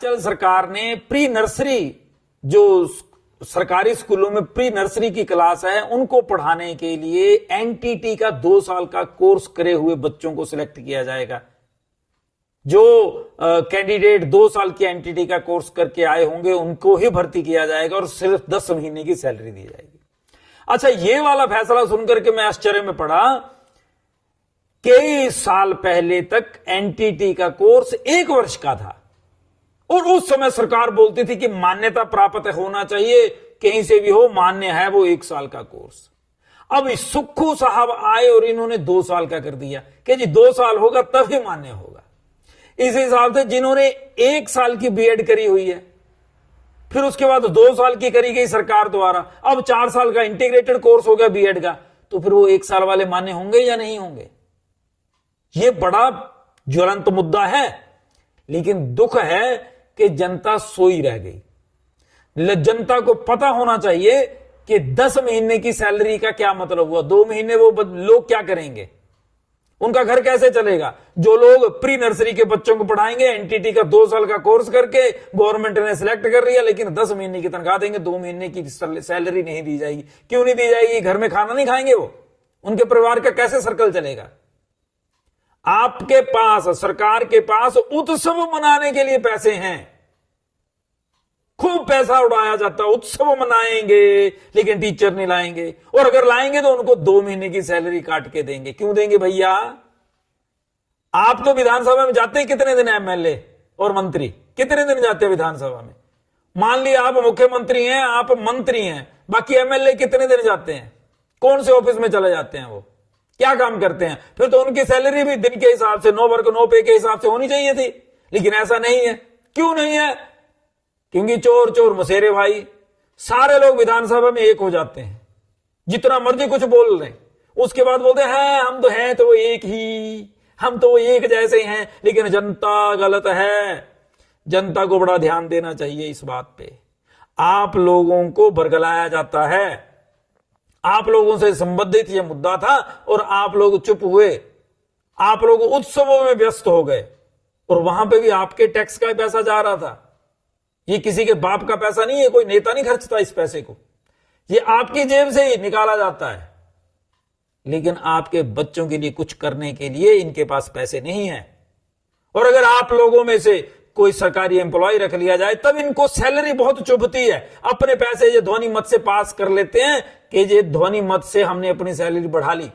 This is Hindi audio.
हिमाचल सरकार ने प्री नर्सरी, जो सरकारी स्कूलों में प्री नर्सरी की क्लास है, उनको पढ़ाने के लिए एनटीटी का 2 साल का कोर्स करे हुए बच्चों को सिलेक्ट किया जाएगा। जो कैंडिडेट 2 साल की एनटीटी का कोर्स करके आए होंगे उनको ही भर्ती किया जाएगा और सिर्फ 10 महीने की सैलरी दी जाएगी। अच्छा, ये वाला फैसला सुनकर के मैं आश्चर्य में पड़ा। कई साल पहले तक एनटीटी का कोर्स 1 वर्ष का था और उस समय सरकार बोलती थी कि मान्यता प्राप्त होना चाहिए, कहीं से भी हो, मान्य है वो 1 साल का कोर्स। अब सुक्खू साहब आए और इन्होंने 2 साल का कर दिया कि जी 2 साल होगा तभी मान्य होगा। इस हिसाब से जिन्होंने 1 साल की बीएड करी हुई है, फिर उसके बाद 2 साल की करी गई सरकार द्वारा, अब 4 साल का इंटीग्रेटेड कोर्स हो गया बीएड का, तो फिर वो 1 साल वाले मान्य होंगे या नहीं होंगे? ये बड़ा ज्वलंत मुद्दा है। लेकिन दुख है कि जनता सोई रह गई। जनता को पता होना चाहिए कि 10 महीने की सैलरी का क्या मतलब हुआ। 2 महीने वो लोग क्या करेंगे, उनका घर कैसे चलेगा? जो लोग प्री नर्सरी के बच्चों को पढ़ाएंगे, एनटीटी का 2 साल का कोर्स करके गवर्नमेंट ने सिलेक्ट कर लिया, लेकिन 10 महीने की तनख्वाह देंगे, 2 महीने की सैलरी नहीं दी जाएगी। क्यों नहीं दी जाएगी? घर में खाना नहीं खाएंगे वो, उनके परिवार का कैसे सर्कल चलेगा? आपके पास, सरकार के पास उत्सव मनाने के लिए पैसे हैं, खूब पैसा उड़ाया जाता है, उत्सव मनाएंगे, लेकिन टीचर नहीं लाएंगे, और अगर लाएंगे तो उनको 2 महीने की सैलरी काट के देंगे। क्यों देंगे भैया? आप तो विधानसभा में जाते हैं कितने दिन? एमएलए और मंत्री कितने दिन जाते हैं विधानसभा में? मान लिया आप मुख्यमंत्री हैं, आप मंत्री हैं, बाकी एमएलए कितने दिन जाते हैं? कौन से ऑफिस में चले जाते हैं? वो क्या काम करते हैं? फिर तो उनकी सैलरी भी दिन के हिसाब से, 9 वर्क 9 पे के हिसाब से होनी चाहिए थी, लेकिन ऐसा नहीं है। क्यों नहीं है? क्योंकि चोर चोर मसेरे भाई, सारे लोग विधानसभा में एक हो जाते हैं, जितना मर्जी कुछ बोल रहे हैं, उसके बाद बोलते हैं हम तो हैं तो एक ही, हम तो एक जैसे हैं। लेकिन जनता गलत है। जनता को बड़ा ध्यान देना चाहिए इस बात पे। आप लोगों को बरगलाया जाता है, आप लोगों से संबंधित यह मुद्दा था और आप लोग चुप हुए, आप लोग उत्सवों में व्यस्त हो गए, और वहां पे भी आपके टैक्स का पैसा जा रहा था। ये किसी के बाप का पैसा नहीं है, कोई नेता नहीं खर्चता इस पैसे को, ये आपकी जेब से ही निकाला जाता है। लेकिन आपके बच्चों के लिए कुछ करने के लिए इनके पास पैसे नहीं है। और अगर आप लोगों में से कोई सरकारी एम्प्लॉय रख लिया जाए तब इनको सैलरी बहुत चुभती है। अपने पैसे ये ध्वनि मत से पास कर लेते हैं कि ये ध्वनि मत से हमने अपनी सैलरी बढ़ा ली।